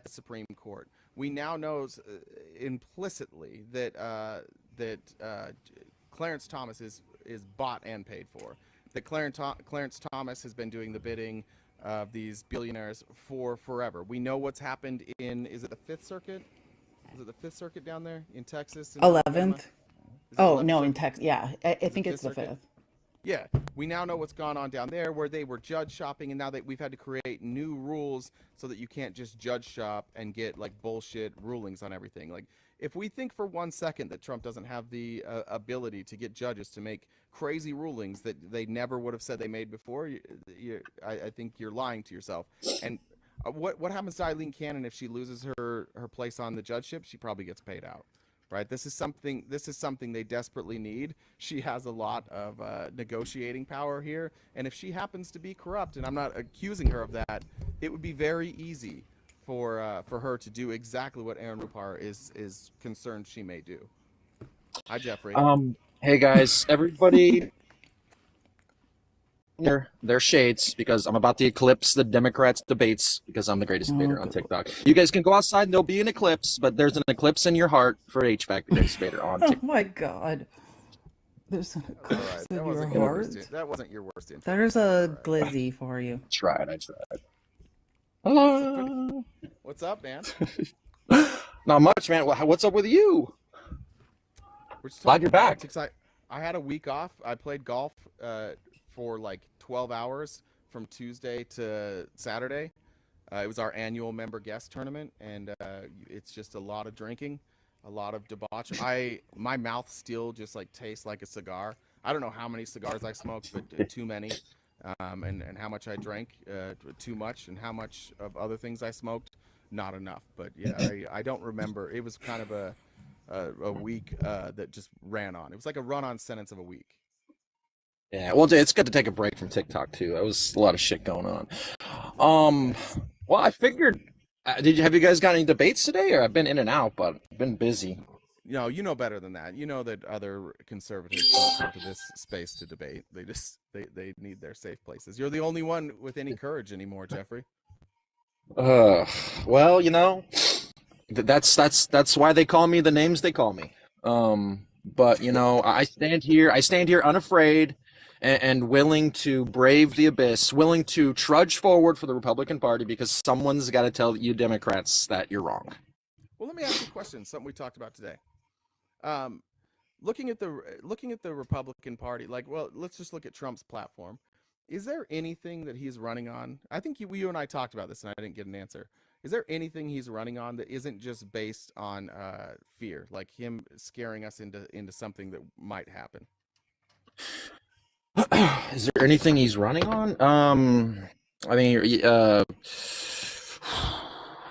at the Supreme Court. We now know implicitly that Clarence Thomas is bought and paid for. That Clarence Thomas has been doing the bidding of these billionaires for forever. We know what's happened is it the Fifth Circuit? Is it the Fifth Circuit down there in Texas and Alabama? 11th. Is it Oh, 11th no, in Circuit? Texas. Yeah, I Is it think it's Fifth the Circuit? 5th. Yeah, we now know what's gone on down there where they were judge shopping, and now that we've had to create new rules so that you can't just judge shop and get like bullshit rulings on everything. Like, if we think for 1 second that Trump doesn't have the ability to get judges to make crazy rulings that they never would have said they made before, I think you're lying to yourself. And what happens to Eileen Cannon if she loses her place on the judgeship? She probably gets paid out. Right. This is something they desperately need. She has a lot of negotiating power here, and if she happens to be corrupt, and I'm not accusing her of that, it would be very easy for her to do exactly what Aaron Rupar is concerned she may do. Hi, Jeffrey. Hey guys, everybody. Their shades, because I'm about to eclipse the Democrats' debates because I'm the greatest debater on TikTok. You guys can go outside and there'll be an eclipse, but there's an eclipse in your heart for HVAC, the greatest debater on TikTok. Oh my God. There's an eclipse in your heart. That wasn't your worst insight. There's a glizzy for you. I tried. Hello. What's up, man? Not much, man. What's up with you? Glad you're back. I had a week off. I played golf for like 12 hours from Tuesday to Saturday. It was our annual member guest tournament, and it's just a lot of drinking, a lot of debauchery. My mouth still just like tastes like a cigar. I don't know how many cigars I smoked, but too many, and how much I drank, too much, and how much of other things I smoked, not enough. But yeah, I don't remember. It was kind of a week that just ran on. It was like a run-on sentence of a week. Yeah, well, it's good to take a break from TikTok too. There was a lot of shit going on. Well, I figured. Have you guys got any debates today? Or I've been in and out, but I've been busy. No, you know better than that. You know that other conservatives don't come to this space to debate. They need their safe places. You're the only one with any courage anymore, Jeffrey. Well, you know, that's why they call me the names they call me. But you know, I stand here unafraid and willing to brave the abyss, willing to trudge forward for the Republican Party because someone's got to tell you Democrats that you're wrong. Well, let me ask you a question. Something we talked about today. Looking at the Republican Party, let's just look at Trump's platform. Is there anything that he's running on? I think you and I talked about this, and I didn't get an answer. Is there anything he's running on that isn't just based on fear, like him scaring us into something that might happen? Is there anything he's running on? I mean,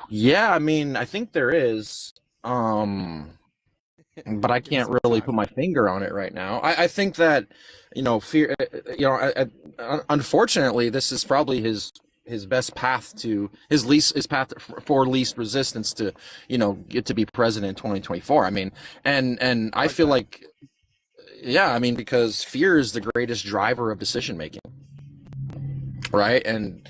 yeah, I mean, I think there is. But I can't really put my finger on it right now. I think that, you know, fear, you know, unfortunately, this is probably his best path to his path for least resistance to, you know, get to be president in 2024. I mean, and I feel like, yeah, I mean, because fear is the greatest driver of decision making, right? And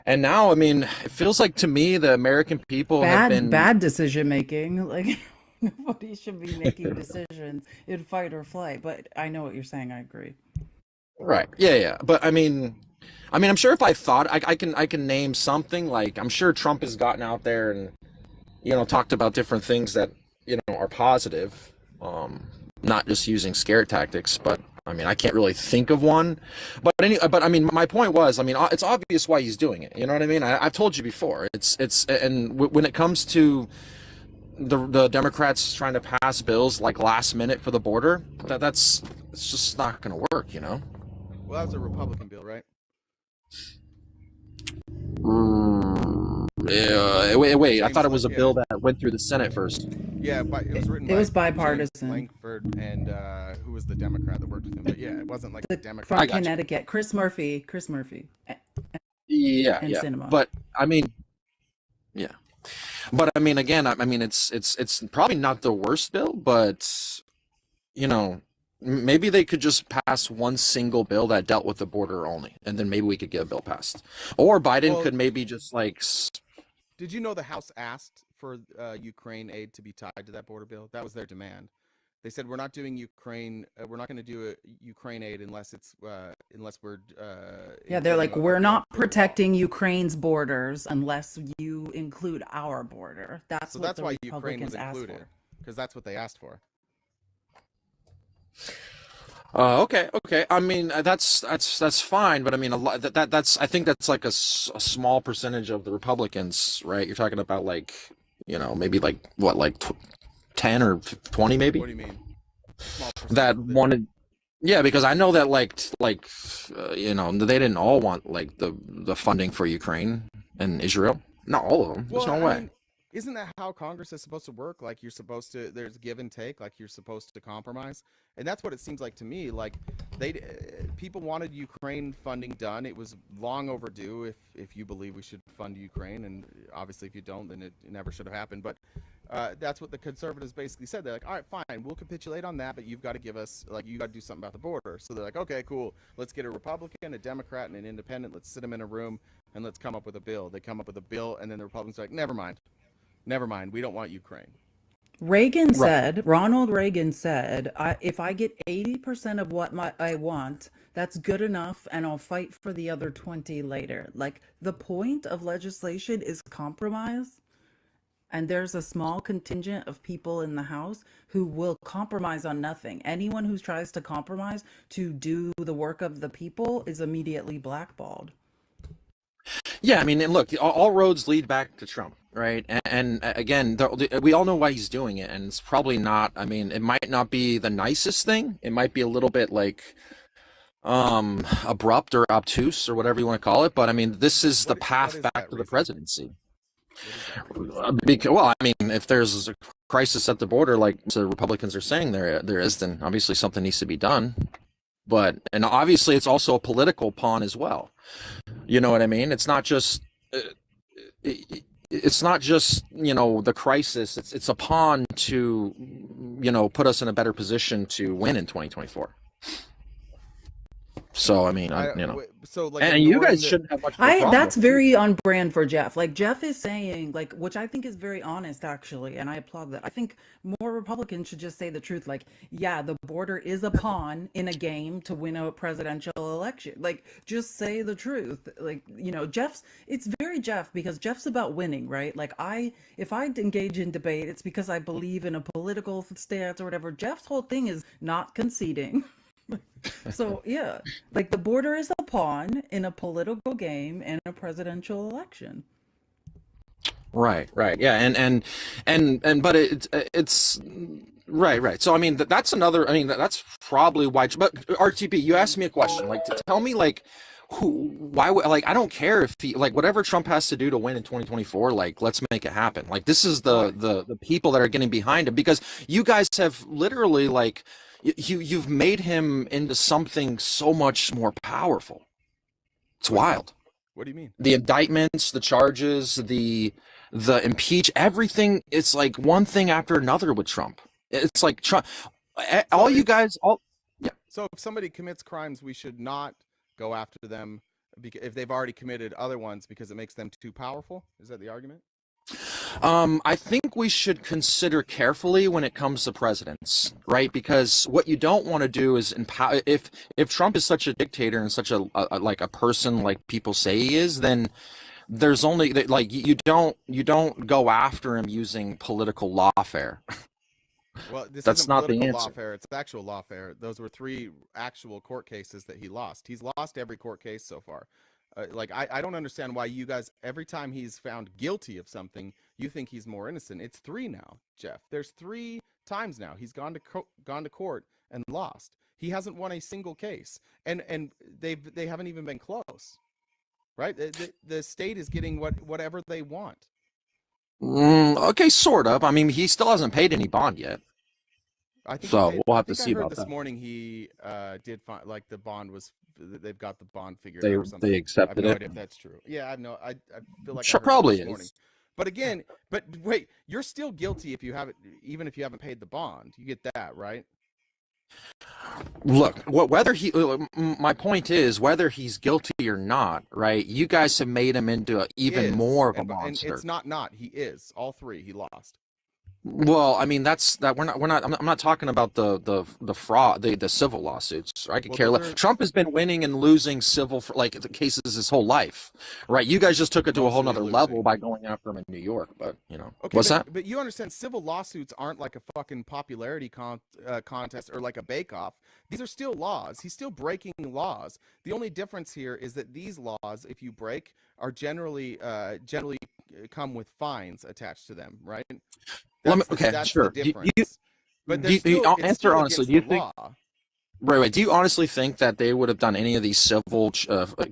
now, I mean, it feels like to me the American people have been bad decision making. Like nobody should be making decisions in fight or flight. But I know what you're saying. I agree. Right. Yeah. But I mean, I'm sure if I thought I can name something, like I'm sure Trump has gotten out there and, you know, talked about different things that, you know, are positive, not just using scare tactics. But I mean, I can't really think of one. But I mean, my point was, I mean, it's obvious why he's doing it. You know what I mean? I've told you before. When it comes to the Democrats trying to pass bills like last minute for the border, it's just not going to work. You know. Well, that was a Republican bill, right? Yeah. Wait. I thought it was a bill that went through the Senate first. Yeah, but it was written. It was bipartisan. James Lankford and who was the Democrat that worked with him? But yeah, it wasn't like the Democrat from Connecticut, Chris Murphy. Yeah. Cinema. But I mean, yeah. But I mean, again, I mean, it's probably not the worst bill, but you know. Maybe they could just pass one single bill that dealt with the border only, and then maybe we could get a bill passed. Or Biden could maybe just like, Did you know the House asked for Ukraine aid to be tied to that border bill? That was their demand. They said we're not doing Ukraine. We're not going to do a Ukraine aid unless it's unless we're Yeah, they're like, including a we're bill not for the wall. protecting Ukraine's borders unless you include our border. That's So what that's the why Ukraine was Republicans asked included, for. because that's what they asked for. Okay. I mean, that's fine, but I mean, a lot that's I think that's like a small percentage of the Republicans, right? You're talking about like, maybe like what, like 10 or 20 maybe What do you mean? Small that percentage of the wanted. Yeah, because I know that they didn't all want like the funding for Ukraine and Israel. Not all of them. There's Well, no I way. mean, isn't that how Congress is supposed to work? Like you're supposed to, there's give and take, like you're supposed to compromise. And that's what it seems like to me. Like people wanted Ukraine funding done. It was long overdue if you believe we should fund Ukraine. And obviously if you don't, then it never should have happened. But that's what the conservatives basically said. They're like, all right, fine, we'll capitulate on that, but you've got to give us, like, you got to do something about the border. So they're like, okay, cool. Let's get a Republican, a Democrat, and an independent. Let's sit them in a room and let's come up with a bill. They come up with a bill, and then the Republicans are like, never mind, we don't want Ukraine. Right. Ronald Reagan said, if I get 80% of what I want, that's good enough, and I'll fight for the other 20 later. Like, the point of legislation is compromise, and there's a small contingent of people in the House who will compromise on nothing. Anyone who tries to compromise to do the work of the people is immediately blackballed. Yeah, I mean, and look, all roads lead back to Trump, right? And again, we all know why he's doing it, and it's probably not. I mean, it might not be the nicest thing. It might be a little bit like abrupt or obtuse or whatever you want to call it. But I mean, this is the What path is back that to the reason? presidency. What is that reason? Because, well, I mean, if there's a crisis at the border, like the Republicans are saying there is, then obviously something needs to be done. And obviously, it's also a political pawn as well. You know what I mean? Uh, it's not just the crisis. It's a pawn to put us in a better position to win in 2024. So I mean, So like and you ignoring guys the shouldn't have much of a problem That's with it. very on brand for Jeff. Like Jeff is saying, like, which I think is very honest actually, and I applaud that. I think more Republicans should just say the truth. Like, yeah, the border is a pawn in a game to win a presidential election. Like, just say the truth. Like, it's very Jeff because Jeff's about winning, right? Like if I engage in debate, it's because I believe in a political stance or whatever. Jeff's whole thing is not conceding. So yeah, like the border is a pawn in a political game and a presidential election. Right. Yeah, but it's right. So I mean, that's another. I mean, that's probably why. But RTP, you asked me a question. Like, to tell me, like, why would, like, I don't care if he, like, whatever Trump has to do to win in 2024, like, let's make it happen. Like, this is why? the people that are getting behind him, because you guys have literally, like, you've made him into something so much more powerful. It's What do you mean? wild. What do you mean? The indictments, the charges, the impeach, everything. It's like one thing after another with Trump. It's like Trump. So All you guys, all yeah. so if somebody commits crimes, we should not go after them because if they've already committed other ones because it makes them too powerful. Is that the argument? I think we should consider carefully when it comes to presidents, right? Because what you don't want to do is empower. If Trump is such a dictator and such like a person like people say he is, then there's only, like, you don't go after him using political lawfare. Well, this That's isn't not the political answer. lawfare; it's actual lawfare. Those were three actual court cases that he lost. He's lost every court case so far. Like I don't understand why you guys every time he's found guilty of something, you think he's more innocent. It's three now, Jeff. There's three times now he's gone to court and lost. He hasn't won a single case, and they haven't even been close. Right? The state is getting whatever they want. Okay, sort of. I mean, he still hasn't paid any bond yet, I think he so paid. we'll I have to think I see heard about this that. morning he did find like the bond was they've got the bond figured They out or they something. I have accepted no it. idea if that's true. Yeah, I have no. I feel like I Sure, heard that probably this morning. is. But again, but wait, you're still guilty if you haven't even if you haven't paid the bond. You get that right? Look, whether he, my point is whether he's guilty or not, right? You guys have made him into even more of a And monster. it's not. He is. All three. He lost. Well, I mean that's that we're not I'm not talking about the fraud, the civil lawsuits. I could Well, care those less. are Trump has been winning and losing civil like the cases his whole life, right? You guys just took it to a whole mostly nother level losing. by going after him in New York, but Okay, what's that? but you understand civil lawsuits aren't like a fucking popularity contest or like a bake-off. These are still laws. He's still breaking laws. The only difference here is that these laws, if you break, are generally come with fines attached to them, right? Okay, That's sure. the difference. But Do you, it's answer still honestly. against Do you the think? law. Right. Do you honestly think that they would have done any of these civil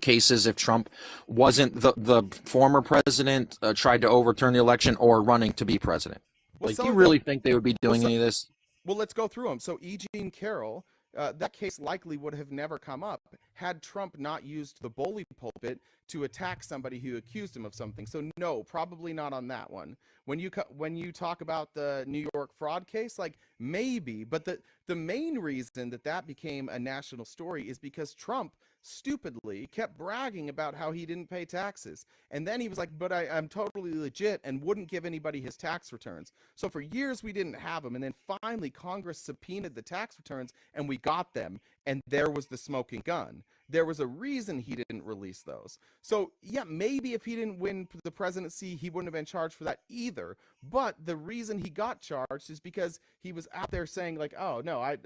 cases if Trump wasn't the former president, tried to overturn the election, or running to be president? Well, Like, do some you of them. really think they would be Well, doing any of this? Well, let's go through them. So, E. Jean Carroll, that case likely would have never come up had Trump not used the bully pulpit to attack somebody who accused him of something. So, no, probably not on that one. When you talk about the New York fraud case, like maybe, but the main reason that became a national story is because Trump stupidly kept bragging about how he didn't pay taxes. And then he was like, but I'm totally legit, and wouldn't give anybody his tax returns. So for years we didn't have them. And then finally Congress subpoenaed the tax returns and we got them. And there was the smoking gun. There was a reason he didn't release those. So yeah, maybe if he didn't win the presidency, he wouldn't have been charged for that either. But the reason he got charged is because he was out there saying like, oh no, I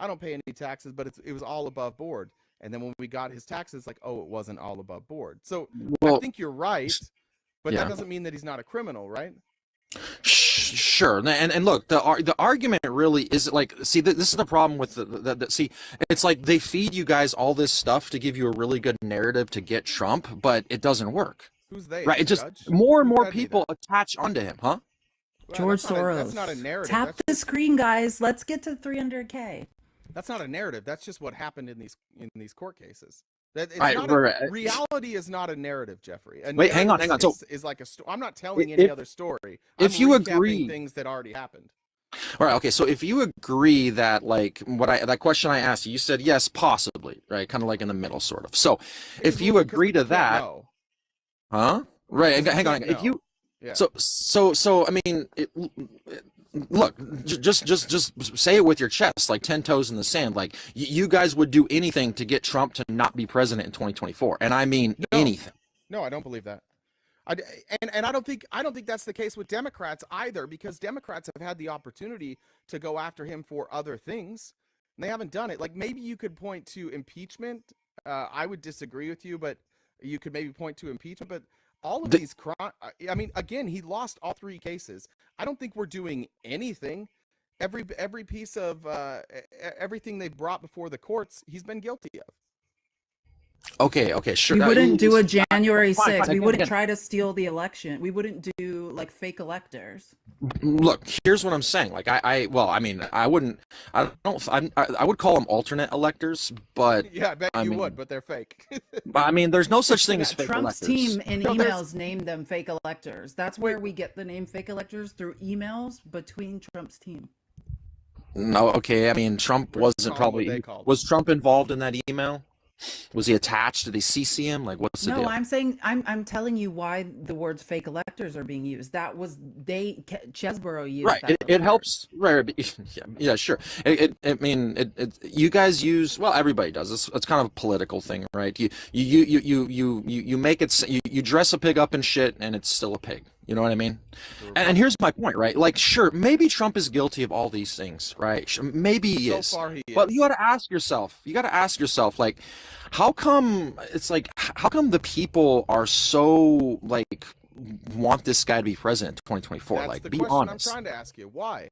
don't pay any taxes, but it was all above board. And then when we got his taxes, like, oh, it wasn't all above board. So I Well, think you're right, but that yeah. doesn't mean that he's not a criminal, right? Sure, and look, the argument really is like, see, this is the problem with see, it's like they feed you guys all this stuff to give you a really good narrative to get Trump, but it doesn't work, Who's they? right? The It just judge? more and Who more fed me people that? attach onto him, huh? Well, George that's not Soros. that's not a narrative. Tap That's the just, screen, guys. Let's get to 300K. that's not a narrative. That's just what happened in these court cases. That it's Right, not right. reality is not a narrative, Jeffrey. A Wait, hang on. narrative So is like a story. I'm not telling any if other story. if I'm you recapping agree, things that already happened. all right, okay, so if you agree that like that question I asked you, you said yes, possibly, right? Kind of like in the middle, sort of. So if you Because agree we to can't that, know. huh? Right, Because we hang on. can't If you know. Yeah. So I mean, look, just say it with your chest, like 10 toes in the sand. Like you guys would do anything to get Trump to not be president in 2024, and I mean No. anything. No, I don't believe that. And I don't think that's the case with Democrats either, because Democrats have had the opportunity to go after him for other things, and they haven't done it. Like maybe you could point to impeachment. I would disagree with you, but you could maybe point to impeachment. But all of The- these crimes, I mean, again, he lost all three cases. I don't think we're doing anything. Every piece of everything they brought before the courts, he's been guilty of. Okay, sure. We wouldn't do a Fine, January fine, 6th. We again, wouldn't again. try to steal the election. We wouldn't do like fake electors. Look, here's what I'm saying. Like well, I mean, I wouldn't, I don't, I would call them alternate electors, but Yeah, I bet I you mean, would, but they're fake. I mean, there's no such thing Yeah, as fake Trump's electors. team in No, there's- emails named them fake electors. That's where we get the name fake electors, through emails between Trump's team. No, okay. I mean, Trump We're just wasn't calling what they probably, called was Trump involved in that email? Was he attached? Did they CC him? Like, what's the No, deal? I'm saying I'm telling you why the words fake electors are being used. That was Chesborough used Right. that It before. helps. Right. Yeah, sure. I mean, you guys use, well, everybody does. It's kind of a political thing, right? You make it, you dress a pig up in shit and it's still a pig. You know what I mean? And here's my point, right? Like, sure, maybe Trump is guilty of all these things, right? Maybe he So is. far he But is. you got to ask yourself, like, how come the people are so, like, want this guy to be president in 2024? That's Like, the be question honest. I'm trying to ask you. Why?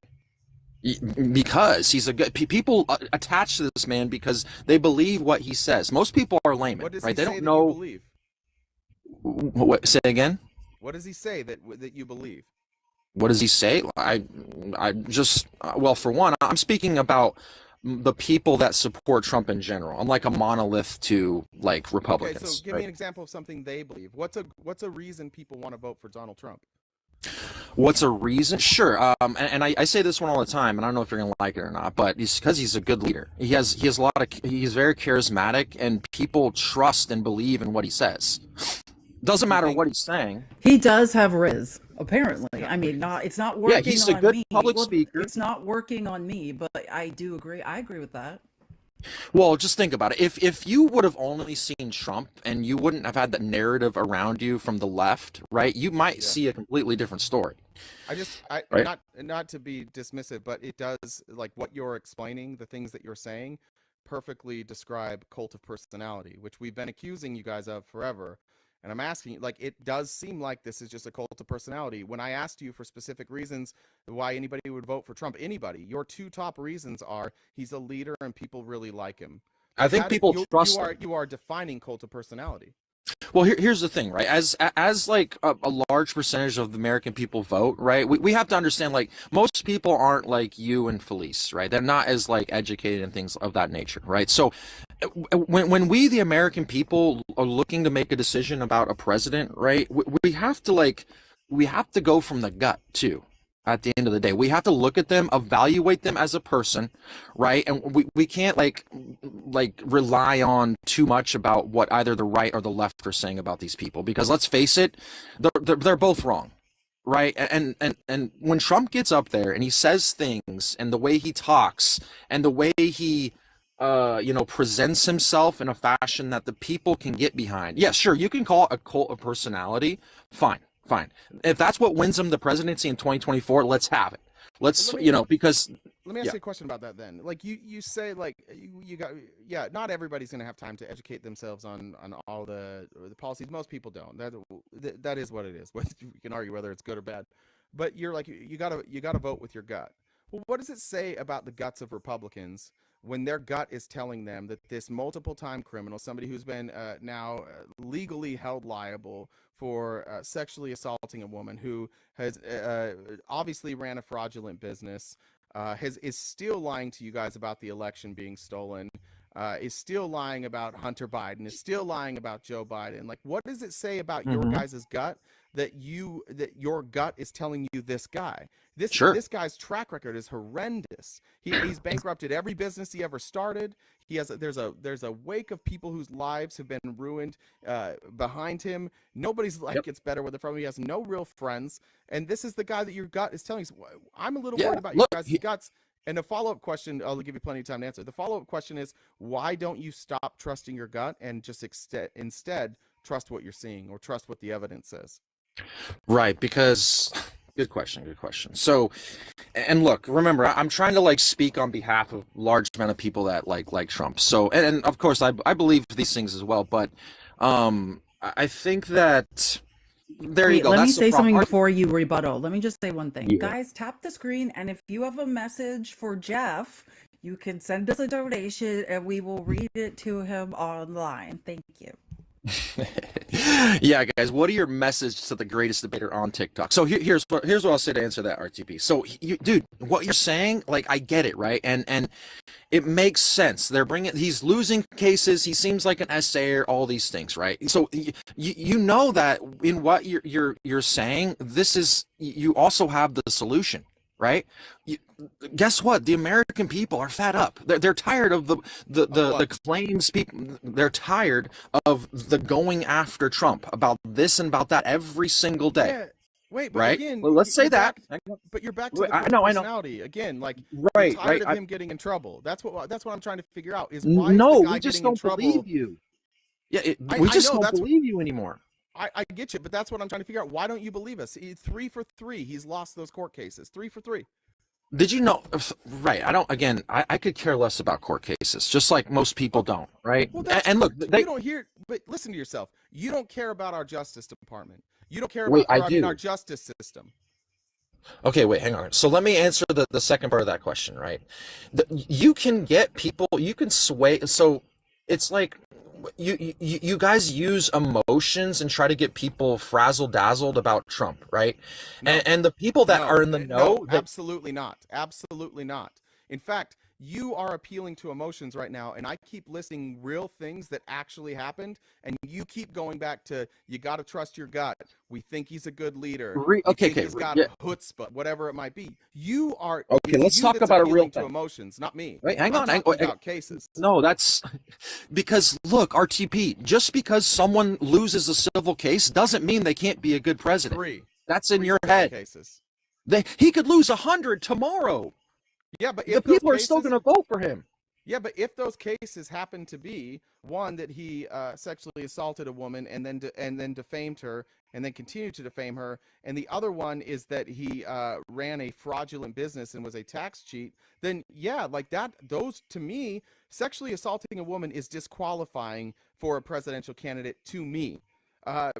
Because he's a good, people attach to this man because they believe what he says. Most people are laymen, What does right? he They say don't that know. you believe? Say again? What does he say that you believe? What does he say? I just, well, for one, I'm speaking about the people that support Trump in general. I'm like a monolith to like Okay, Republicans. so give me an example of something they believe. What's a reason people want to vote for Donald Trump? What's a reason? Sure. And I say this one all the time, and I don't know if you're gonna like it or not, but it's because he's a good leader. He has a lot of he's very charismatic, and people trust and believe in what he says. Doesn't matter what he's saying. He does have Riz, apparently. I mean, it's not working Yeah, he's a on good me. public Well, speaker. it's not working on me, but I do agree. I agree with that. Well, just think about it. If you would have only seen Trump and you wouldn't have had that narrative around you from the left, right? You might Yeah. see a completely different story. Right. Not to be dismissive, but it does, like what you're explaining, the things that you're saying, perfectly describe cult of personality, which we've been accusing you guys of forever. And I'm asking you, like, it does seem like this is just a cult of personality. When I asked you for specific reasons why anybody would vote for Trump, your two top reasons are he's a leader and people really like him. I think people trust him. You are defining cult of personality. Well, here's the thing, right? As like a large percentage of the American people vote, right? We have to understand, like, most people aren't like you and Felice, right? They're not as like educated and things of that nature, right? So when we, the American people, are looking to make a decision about a president, right? We have to go from the gut too. At the end of the day, we have to look at them, evaluate them as a person, right? And we can't like rely on too much about what either the right or the left are saying about these people, because let's face it, they're both wrong, right? And when Trump gets up there and he says things, and the way he talks, and the way he presents himself in a fashion that the people can get behind. Yeah, sure, you can call it a cult of personality. Fine. If that's what wins him the presidency in 2024, let's have it. Because let me ask you a question about that then. Like you say, like you got, yeah, not everybody's going to have time to educate themselves on all the policies. Most people don't. That is what it is. You can argue whether it's good or bad, but you're like, you gotta vote with your gut. Well, what does it say about the guts of Republicans when their gut is telling them that this multiple time criminal, somebody who's been now legally held liable for sexually assaulting a woman, who has obviously ran a fraudulent business, is still lying to you guys about the election being stolen, is still lying about Hunter Biden, is still lying about Joe Biden? Like, what does it say about your guys' gut that your gut is telling you this guy? This guy's track record is horrendous. He's bankrupted every business he ever started. There's a wake of people whose lives have been ruined behind him. Nobody's life gets better with it from him. He has no real friends, and this is the guy that your gut is telling you. I'm a little worried about you guys' guts. And the follow-up question, I'll give you plenty of time to answer. The follow-up question is, why don't you stop trusting your gut and just instead trust what you're seeing, or trust what the evidence says? Right, because good question. So, and look, remember, I'm trying to like speak on behalf of large amount of people that like Trump. So, and of course, I believe these things as well. But I think that there you go. Let me That's the say something problem. before you rebuttal. Let me just say one thing. Yeah. Guys, tap the screen, and if you have a message for Jeff, you can send us a donation and we will read it to him online. Thank you. Yeah, guys, what are your messages to the greatest debater on TikTok? So here's what I'll say to answer that, RTP. So, dude, what you're saying, like, I get it, right? And it makes sense. He's losing cases. He seems like an essayer, all these things, right? So you know that in what you're saying, you also have the solution, right? Guess what? The American people are fed up. They're tired of the claims. They're tired of the going after Trump about this and about that every single day. Yeah. Wait, but right? again, Well, let's say that. But you're back to the I know. personality again. Like, right, you're tired right. of him getting in trouble. That's what I'm trying to figure out. Is why No, is the guy we just getting in don't trouble? believe you. Yeah, we I just know, don't believe you anymore. I get you, but that's what I'm trying to figure out. Why don't you believe us? 3 for 3. He's lost those court cases. 3 for 3. Did you know? Right. I could care less about court cases, just like most people don't, right? Well, and look, you don't hear, but listen to yourself. You don't care about our justice department. You don't care Wait, about our justice system. Okay, wait, hang on. So let me answer the second part of that question, right? You can get people, you can sway. So it's like you guys use emotions and try to get people frazzle dazzled about Trump, right? No. And the people that are in the know, no, absolutely not. Absolutely not. In fact, you are appealing to emotions right now, and I keep listing real things that actually happened, and you keep going back to, you got to trust your gut. We think he's a good leader. Okay, He's got yeah. chutzpah, whatever it might be. You are. Okay, let's talk about a real thing. To thing. emotions, not me. Right, hang on. I'm talking about cases. No, that's because look, RTP. Just because someone loses a civil case doesn't mean they can't be a good president. That's in your head. Cases. He could lose 100 tomorrow. Yeah, but the people are still going to vote for him. Yeah, but if those cases happen to be one that he sexually assaulted a woman and then defamed her and then continued to defame her, and the other one is that he ran a fraudulent business and was a tax cheat, then yeah, like that, those, to me, sexually assaulting a woman is disqualifying for a presidential candidate to me.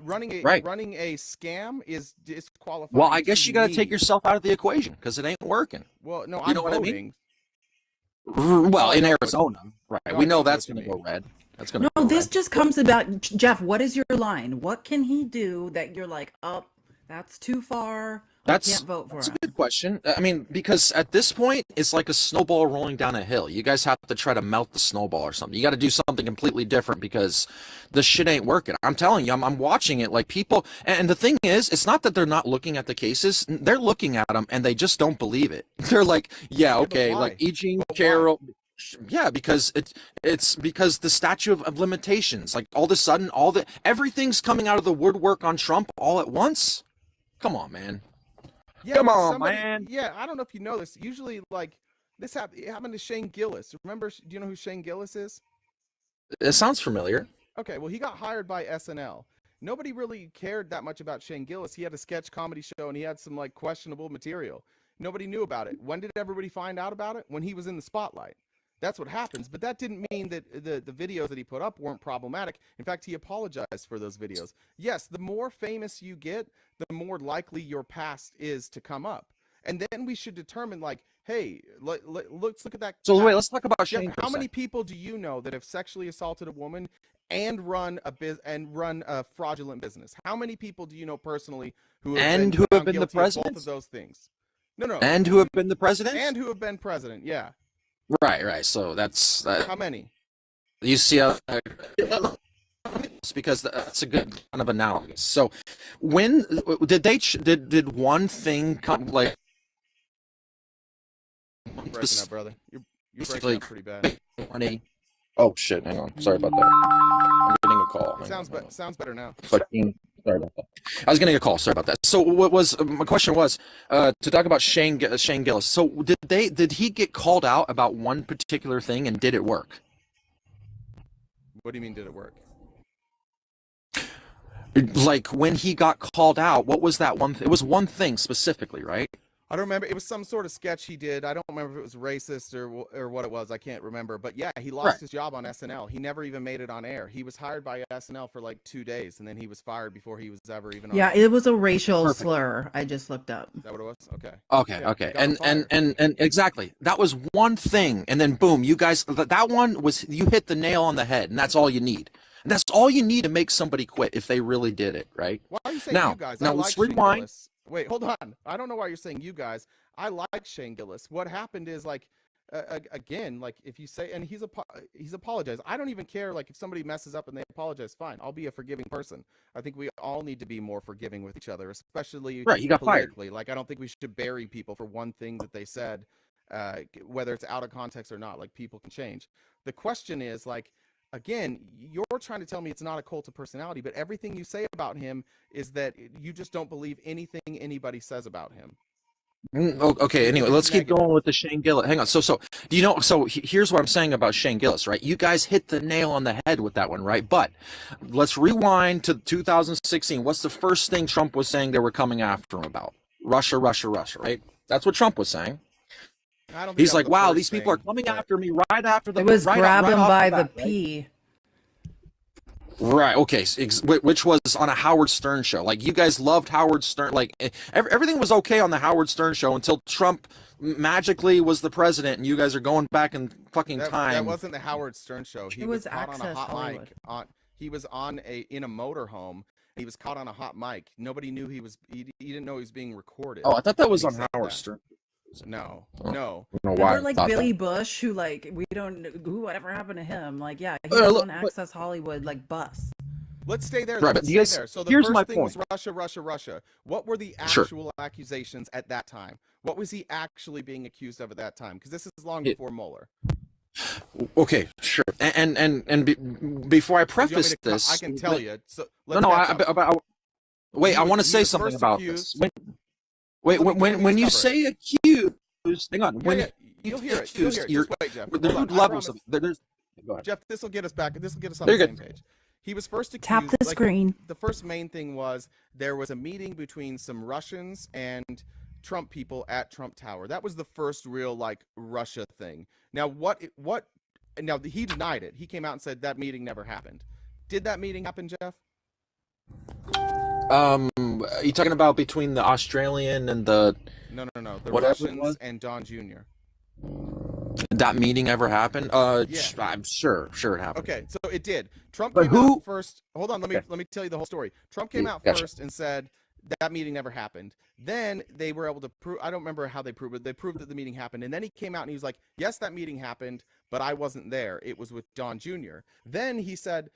Running a scam is disqualifying. Well, I guess you got to take yourself out of the equation because it ain't working. Well, no, I'm voting. What I mean? Well, in Arizona, right? No, we know that's going to go red. That's going to. No, this just comes about. Jeff, what is your line? What can he do that you're like, oh, that's too far. I can't vote for him. That's a good question. I mean, because at this point, it's like a snowball rolling down a hill. You guys have to try to melt the snowball or something. You got to do something completely different because the shit ain't working. I'm telling you, I'm watching it. Like people, and the thing is, it's not that they're not looking at the cases. They're looking at them and they just don't believe it. They're like, yeah, okay, like E. Jean Carroll. Yeah, because it's because the statute of limitations. Like all of a sudden, everything's coming out of the woodwork on Trump all at once. Come on, man. Yeah, come on, man. Yeah, I don't know if you know this. Usually, like, it happened to Shane Gillis. Remember, do you know who Shane Gillis is? It sounds familiar. Okay, well, he got hired by SNL. Nobody really cared that much about Shane Gillis. He had a sketch comedy show, and he had some, like, questionable material. Nobody knew about it. When did everybody find out about it? When he was in the spotlight. That's what happens. But that didn't mean that the videos that he put up weren't problematic. In fact, he apologized for those videos. Yes, the more famous you get, the more likely your past is to come up. And then we should determine, like, hey, let's look at that. So wait, let's talk about Shane. How many people do you know that have sexually assaulted a woman and run a fraudulent business? How many people do you know personally who have been the president? Both of those things. No. And who have been the president? And who have been president? Yeah. Right. So that's how many? You see how because that's a good kind of analysis. So when did one thing come like you're breaking up, brother? You're breaking up pretty bad. 20. Oh shit, hang on. Sorry about that. I'm getting a call. Sounds better now. Sorry about that. I was getting a call. Sorry about that. So what was my question was to talk about Shane Gillis. So did he get called out about one particular thing and did it work? What do you mean did it work? Like when he got called out, what was that one thing? It was one thing specifically, right? I don't remember. It was some sort of sketch he did. I don't remember if it was racist or what it was. I can't remember. But yeah, he lost his job on SNL. He never even made it on air. He was hired by SNL for like 2 days, and then he was fired before he was ever even on air. It was a racial slur. I just looked up. Is that what it was? Okay. And exactly. That was one thing. And then boom, you guys, that one was, you hit the nail on the head, and that's all you need. And that's all you need to make somebody quit if they really did it, right? Why are you saying you guys? Now let's rewind. Wait, hold on. I don't know why you're saying you guys. I like Shane Gillis. What happened is, like, again, like if you say, and he's apologized. I don't even care. Like if somebody messes up and they apologize, fine. I'll be a forgiving person. I think we all need to be more forgiving with each other, especially right. You got fired. Like I don't think we should bury people for one thing that they said, whether it's out of context or not. Like people can change. The question is like. Again, you're trying to tell me it's not a cult of personality, but everything you say about him is that you just don't believe anything anybody says about him. Okay, anyway, let's keep going with the Shane Gillis. Hang on. So do you know, so here's what I'm saying about Shane Gillis, right? You guys hit the nail on the head with that one, right? But let's rewind to 2016. What's the first thing Trump was saying they were coming after him about? Russia, right? That's what Trump was saying. He's like, wow, these people are coming after me right after the. It was grab him by the pee. Right. Okay. Which was on a Howard Stern show. Like you guys loved Howard Stern. Like everything was okay on the Howard Stern show until Trump magically was the president, and you guys are going back in fucking time. That wasn't the Howard Stern show. He was caught on a hot mic. He was in a motorhome. He was caught on a hot mic. Nobody knew he didn't know he was being recorded. Oh, I thought that was on Howard Stern. No, I no. don't know why Remember, I like thought Billy that. Bush, who like we don't who whatever happened to him? Like, yeah, he was Look, on but, Access Hollywood like bus. Let's stay there, though. right, but Let's you stay guys, there. So the here's my first thing was point. Russia, Russia, Russia. What were the Sure. actual accusations at that time? What was he actually being accused of at that time? Because this is long It, before Mueller. okay, sure. Before I If you want me preface to, I this, can tell you. So no, let's no, catch up. wait, I want to He say was something first about this. accused. Wait, Let me when you just cover it. say accused, hang on. Yeah, When yeah. you You'll say hear it. You'll hear accused, it. you're Just wait, Jeff. there's Hold on. I levels of promise. there's. Go ahead. Jeff, this will get us back. This will get us on There the you same go. page. He was first Tap accused. the Like screen. the first main thing was there was a meeting between some Russians and Trump people at Trump Tower. That was the first real like Russia thing. Now what? Now he denied it. He came out and said that meeting never happened. Did that meeting happen, Jeff? Are you talking about between the Australian and the No. The whatever it Russians was? and Don Jr. That meeting ever happened? Yeah. I'm sure it happened. Okay, so it did. Trump But came who? out first. Hold on, Okay, let me tell you the whole story. Trump came out gotcha. first and said that meeting never happened. Then they were able to prove. I don't remember how they proved it. They proved that the meeting happened, and then he came out and he was like, "Yes, that meeting happened, but I wasn't there. It was with Don Jr." Then he said.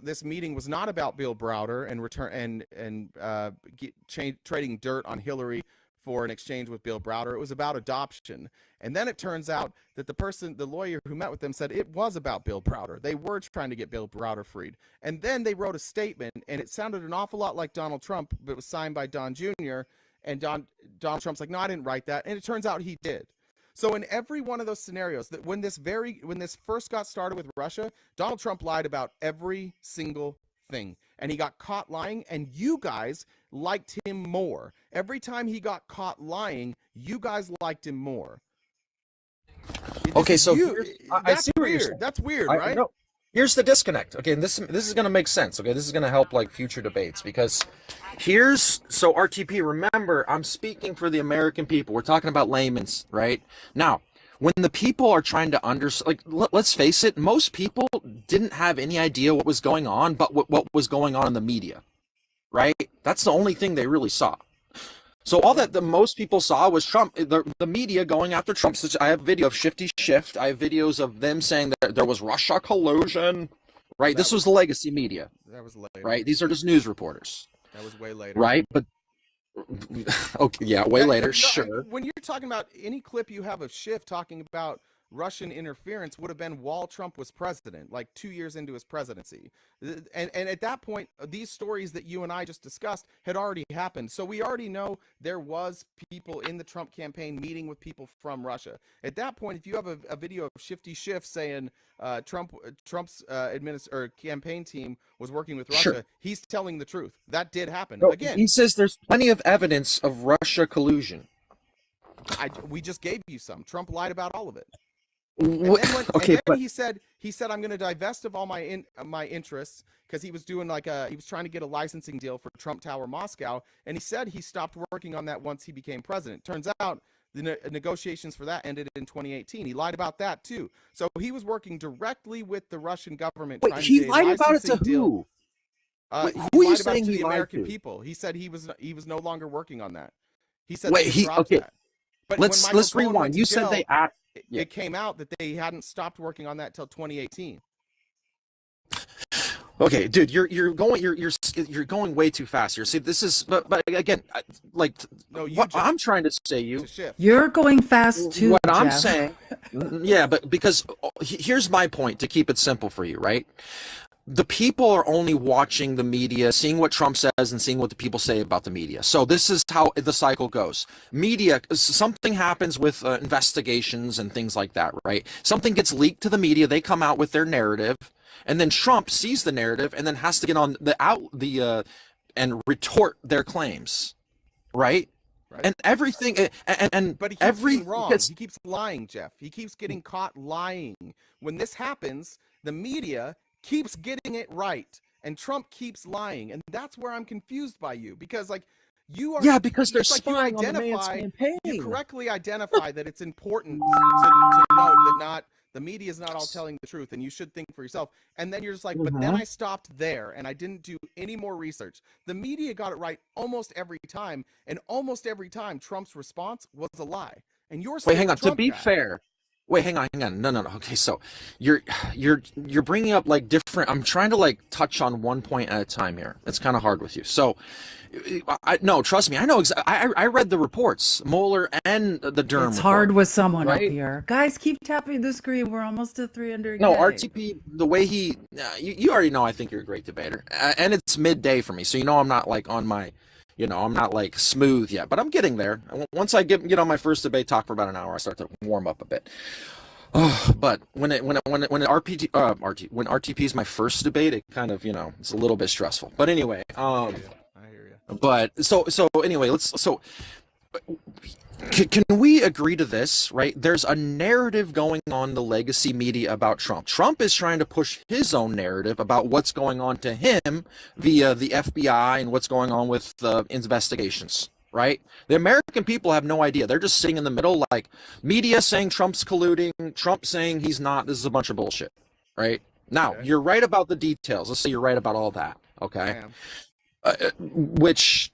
This meeting was not about Bill Browder and trading dirt on Hillary for an exchange with Bill Browder. It was about adoption. And then it turns out that the lawyer who met with them said it was about Bill Browder. They were trying to get Bill Browder freed. And then they wrote a statement, and it sounded an awful lot like Donald Trump, but it was signed by Don Jr. And Donald Trump's like, no, I didn't write that. And it turns out he did. So in every one of those scenarios, that when this first got started with Russia, Donald Trump lied about every single thing, and he got caught lying, and you guys liked him more. Every time he got caught lying, you guys liked him more. Okay, so I That's see what you're weird. saying. That's weird, I right? know. Here's the disconnect. Okay, and this is gonna make sense. Okay, this is gonna help like future debates because so RTP. Remember, I'm speaking for the American people. We're talking about layman's, right? Now, when the people are trying to let's face it, most people didn't have any idea what was going on, but what was going on in the media, right? That's the only thing they really saw. So all that the most people saw was Trump, the media going after Trump. I have video of Shifty Shift. I have videos of them saying that there was Russia collusion, right? This was the legacy media, That was later. right? These are just news reporters, That was way later. right? But okay, yeah, way later, sure. When you're talking about any clip you have of Schiff talking about Russian interference would have been while Trump was president, like 2 years into his presidency. And at that point, these stories that you and I just discussed had already happened. So we already know there was people in the Trump campaign meeting with people from Russia. At that point, if you have a video of Shifty Schiff saying Trump's campaign team was working with Russia, Sure. he's telling the truth. That did happen. No, Again, he says there's plenty of evidence of Russia collusion. we just gave you some. Trump lied about all of it. Okay, but He said I'm going to divest of all my interests because he was doing he was trying to get a licensing deal for Trump Tower Moscow, and he said he stopped working on that once he became president. Turns out the negotiations for that ended in 2018. He lied about that too. So he was working directly with the Russian government. wait, trying he to get a lied about it to licensing deal. who? Wait, He who are you lied about it saying to he the lied American to? people. He said he was no longer working on that. He said Wait, they had dropped that. But Let's when Michael Cohen went rewind. to You said jail, they act. Yeah. it came out that they hadn't stopped working on that till 2018. Okay, dude, you're going way too fast here. See, this is but again, like No, you what just I'm trying to say to shift. You're going fast too, what I'm Jeff. saying, yeah, but because here's my point to keep it simple for you, right? The people are only watching the media, seeing what Trump says and seeing what the people say about the media. So this is how the cycle goes. Media, something happens with investigations and things like that, right? Something gets leaked to the media, they come out with their narrative, and then Trump sees the narrative and then has to get on and retort their claims, right? Right. And everything, But he keeps being wrong. He keeps lying, Jeff. He keeps getting caught lying. When this happens, the media keeps getting it right, and Trump keeps lying, and that's where I'm confused by you, because like You are. Yeah, because they're It's like you spying on the man's identify. campaign. You correctly identify that it's important to know that not the media is not all telling the truth, and you should think for yourself. And then you're just like, but then I stopped there, and I didn't do any more research. The media got it right almost every time, and almost every time Trump's response was a lie. And you're Wait, still hang a on. To Trump be guy. fair, wait, hang on. No. Okay, so you're bringing up like different. I'm trying to like touch on one point at a time here. It's kind of hard with you. So, no, trust me. I know. I read the reports, Mueller and the Durham. It's hard report, with someone right? up here. Guys, keep tapping the screen. We're almost to 300K. No, RTP. The way he, you already know. I think you're a great debater, and it's midday for me, so you know I'm not like on my. I'm not like smooth yet, but I'm getting there. Once I get on my first debate talk for about an hour, I start to warm up a bit. But when RTP is my first debate, it kind of it's a little bit stressful. But anyway, I hear you. But so anyway, can we agree to this, right? There's a narrative going on in the legacy media about Trump. Trump is trying to push his own narrative about what's going on to him via the FBI and what's going on with the investigations, right? The American people have no idea. They're just sitting in the middle, like media saying Trump's colluding, Trump saying he's not. This is a bunch of bullshit, right? Now, You're right about the details. Let's say you're right about all that, okay? Which...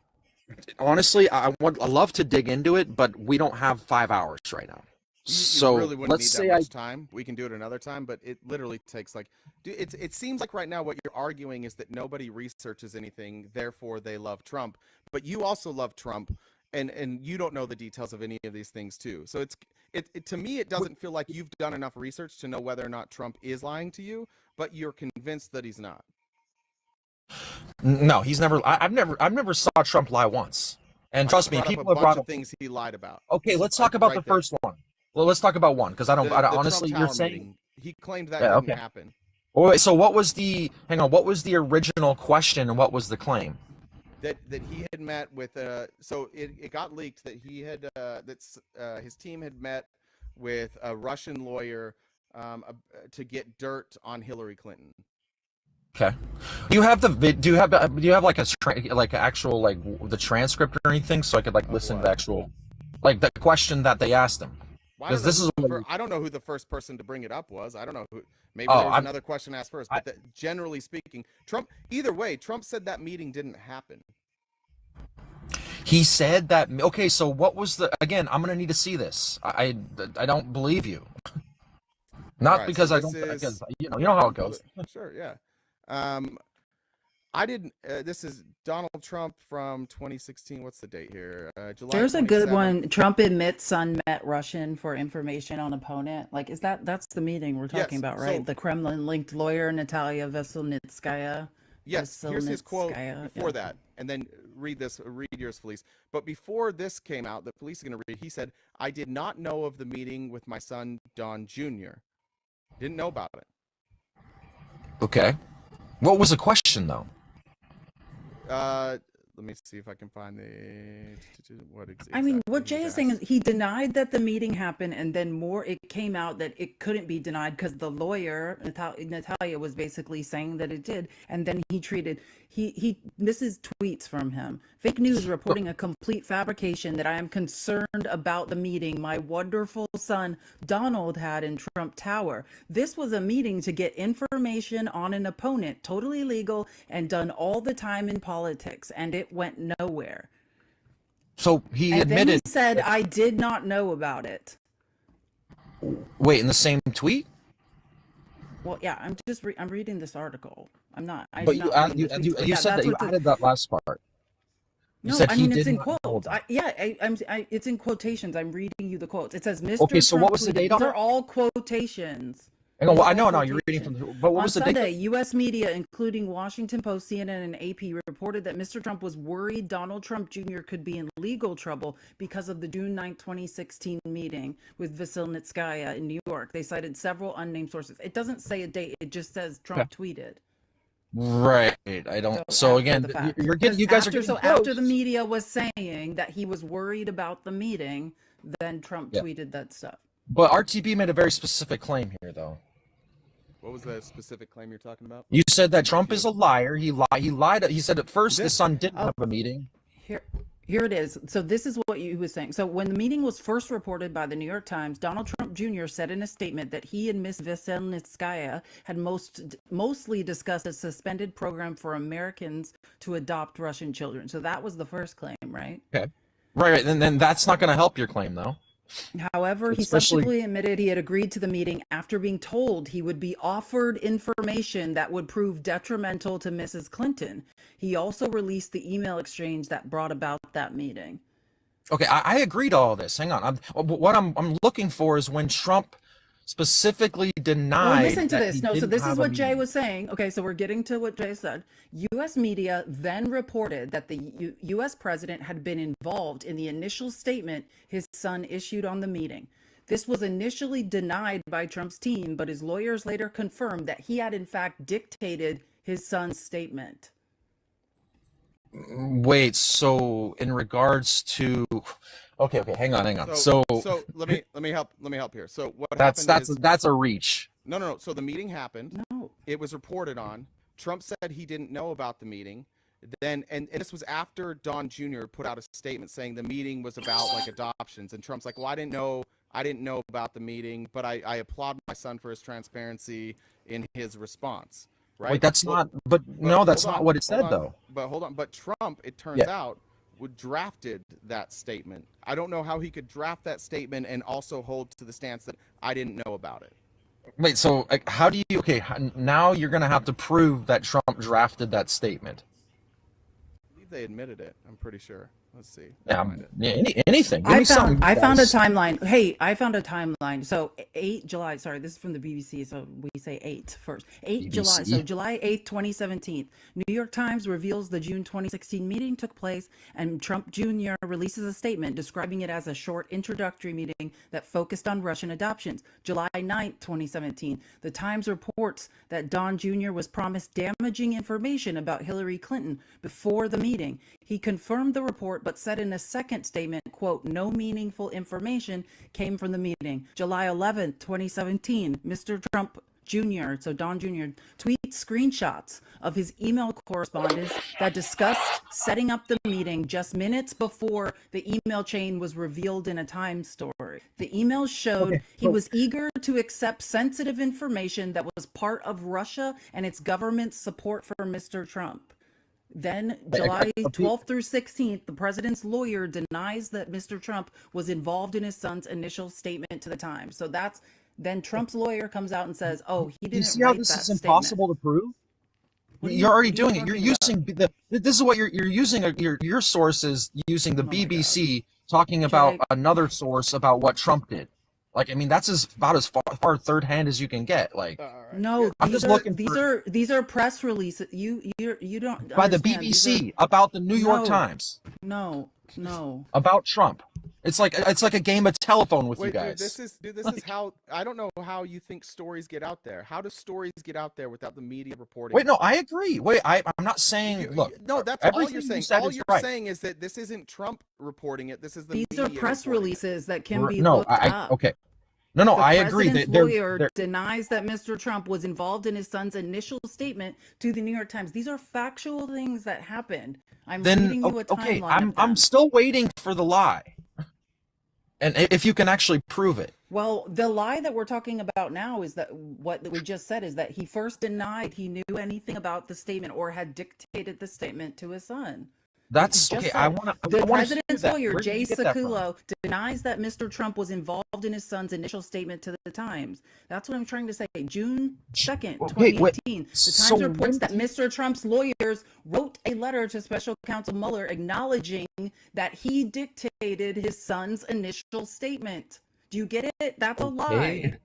honestly, I love to dig into it, but we don't have 5 hours right now. So you really wouldn't let's need say that much time. We can do it another time, but it literally takes like, dude, it seems like right now what you're arguing is that nobody researches anything, therefore they love Trump. But you also love Trump, and you don't know the details of any of these things too. So it to me, it doesn't feel like you've done enough research to know whether or not Trump is lying to you, but you're convinced that he's not. No, he's never. I've never saw Trump lie once. And trust me, people have brought up things he lied about. Okay, let's talk about the first one. Well, let's talk about one because I don't. Honestly, you're saying meeting, he claimed that didn't happen. Oh, wait, so what was the? Hang on. What was the original question and what was the claim? That he had met with. So it got leaked that he had his team had met with a Russian lawyer to get dirt on Hillary Clinton. Okay. Do you have like actual like the transcript or anything so I could like listen to the actual like the question that they asked him? Because this is I don't know who the first person to bring it up was. I don't know who. Maybe there was another question asked first. But generally speaking, Trump. Either way, Trump said that meeting didn't happen. He said that. Okay, so what was the? Again, I'm gonna need to see this. I don't believe you. Not right, because so I don't. Because you know how it goes. Sure. Yeah. I didn't. This is Donald Trump from 2016. What's the date here? July. There's a good one. Trump admits son met Russian for information on opponent. Like, that's the meeting we're talking about, right? So, the Kremlin-linked lawyer Natalia Veselnitskaya. Yes. Here's his quote before that, and then read yours, Felice. But before this came out, that Felice is going to read. He said, "I did not know of the meeting with my son Don Jr. Didn't know about it." Okay. What was the question, though? Let me see if I can find what exactly. I mean, what Jay is saying is he denied that the meeting happened, and then it came out that it couldn't be denied because the lawyer Natalia was basically saying that it did, and then this is tweets from him. Fake news reporting a complete fabrication that I am concerned about the meeting my wonderful son Donald had in Trump Tower. This was a meeting to get information on an opponent, totally legal and done all the time in politics, and it went nowhere. So he admitted. Then he said, "I did not know about it." Wait, in the same tweet? Well, yeah, I'm reading this article. I'm not. But you said that you added that last part. No, I mean it's in quotes. It's in quotations. I'm reading you the quotes. It says, "Mr. Okay, so Trump what was the date on it? They're all quotations. Hang on, well, I know, you're reading from. But what was the Sunday, date? U.S. media, including Washington Post, CNN, and AP, reported that Mr. Trump was worried Donald Trump Jr. could be in legal trouble because of the June 9, 2016 meeting with Veselnitskaya in New York. They cited several unnamed sources. It doesn't say a date. It just says Trump tweeted. Right. I don't. So again, you guys are getting close. After the media was saying that he was worried about the meeting, then Trump tweeted that stuff. But RTP made a very specific claim here, though. What was the specific claim you're talking about? You said that Trump is a liar. He lied. He said at first the son didn't have a meeting. Here it is. So this is what you was saying. So when the meeting was first reported by the New York Times, Donald Trump Jr. said in a statement that he and Ms. Veselnitskaya had mostly discussed a suspended program for Americans to adopt Russian children. So that was the first claim, right? Okay. Right. And then that's not going to help your claim, though. However, he Especially, subsequently admitted he had agreed to the meeting after being told he would be offered information that would prove detrimental to Mrs. Clinton. He also released the email exchange that brought about that meeting. okay, I agree to all this. Hang on. What I'm looking for is when Trump specifically Well, denied listen to that this. he No, so didn't this is have a what Jay meeting. was saying. Okay, so we're getting to what Jay said. U.S. media then reported that the U.S. president had been involved in the initial statement his son issued on the meeting. This was initially denied by Trump's team, but his lawyers later confirmed that he had in fact dictated his son's statement. Wait, so in regards to, okay, hang on. So let me help here. So what That's happened is that's a reach. no. So the meeting happened. No. It was reported on. Trump said he didn't know about the meeting. Then and this was after Don Jr. put out a statement saying the meeting was about like adoptions, and Trump's like, well, I didn't know about the meeting, but I applaud my son for his transparency in his response. Wait, Right? that's not. But no, that's Hold not on, what it hold said, on. though. But hold on. But Trump, it turns Yeah. out, would drafted that statement. I don't know how he could draft that statement and also hold to the stance that I didn't know about it. Wait, so like, how do you? Okay, now you're gonna have to prove that Trump drafted that statement. I believe they admitted it. I'm pretty sure. Let's see. Let me Yeah, find it. anything. Give me something, I found a guys. timeline. Hey, I found a timeline. So 8 July, sorry, this is from the BBC, so we say 8 first. 8 July, so BBC. July 8th, 2017. New York Times reveals the June 2016 meeting took place, and Trump Jr. releases a statement describing it as a short introductory meeting that focused on Russian adoptions. July 9th, 2017. The Times reports that Don Jr. was promised damaging information about Hillary Clinton before the meeting. He confirmed the report, but said in a second statement, quote, no meaningful information came from the meeting. July 11th, 2017, Mr. Trump Jr., so Don Jr., tweets screenshots of his email correspondence that discussed setting up the meeting just minutes before the email chain was revealed in a Times story. The emails showed Okay, he was eager to accept sensitive information that was part of Russia and its government's support for Mr. Trump. Then, July 12th through 16th, the president's lawyer denies that Mr. Trump was involved in his son's initial statement to the Times. So then Trump's lawyer comes out and says, oh, he Do you didn't see how write this that is statement. impossible to prove? What You're already what are you doing it. You're talking about? using this is what you're using. Your sources using the Oh my God. BBC talking about Jay, another source about what Trump did. Like, I mean, that's about as far third hand as you can get. Like, All right. no, I'm just looking for these are press releases. You don't by the understand. These are BBC about the New York no, Times no. about Trump. It's like a game of telephone with you Wait, dude, guys. this is how I don't know how you think stories get out there. How do stories get out there without the media reporting Wait, it? no, I agree. Wait, I'm not saying. Look, No, that's all everything you're you saying. said All is you're right. saying is that this isn't Trump reporting it. This is the These are media press reporting it. releases that can be No, looked up. okay. No, The I agree. president's They're lawyer denies that Mr. Trump was involved in his son's initial statement to the New York Times. These are factual things that happened. I'm then reading you a okay. timeline of I'm them. still waiting for the lie, and if you can actually prove it. Well, the lie that we're talking about now is that what we just said is that he first denied he knew anything about the statement or had dictated the statement to his son. He That's just okay. I said want to. the I want to hear president's that. lawyer, Where did Jay you get that from? Sekulow, denies that Mr. Trump was involved in his son's initial statement to the Times. That's what I'm trying to say. June 2nd, Okay, wait. 2018. The So Times reports when that Mr. Trump's lawyers wrote a letter to Special Counsel Mueller acknowledging that he dictated his son's initial statement. Do you get it? That's a lie. okay.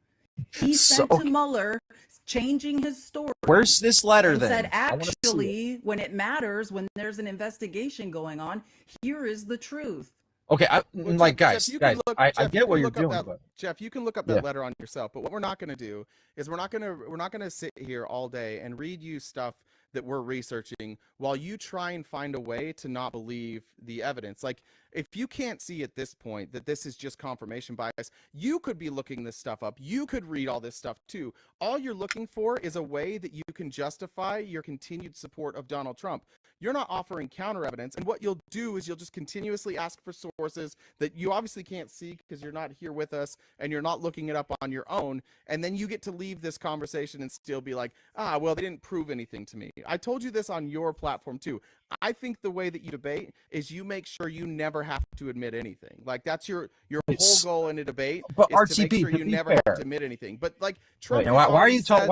He So sent to Mueller changing his story where's this letter and then? said, I want to see it. actually, when it matters, when there's an investigation going on, here is the truth. Okay, Well, like Jeff, guys, you can look. I Jeff, you get can what you're look up doing, that. but Jeff, you can look up yeah. that letter on yourself. But what we're not going to do is we're not gonna sit here all day and read you stuff that we're researching while you try and find a way to not believe the evidence. Like if you can't see at this point that this is just confirmation bias, you could be looking this stuff up. You could read all this stuff too. All you're looking for is a way that you can justify your continued support of Donald Trump. You're not offering counter evidence. And what you'll do is you'll just continuously ask for sources that you obviously can't see because you're not here with us and you're not looking it up on your own. And then you get to leave this conversation and still be like, well, they didn't prove anything to me. I told you this on your platform too. I think the way that you debate is you make sure you never have to admit anything. Like that's your whole goal in a debate But is RTP, to make sure to you be never fair, have to admit anything. But like Trump, why are you Trump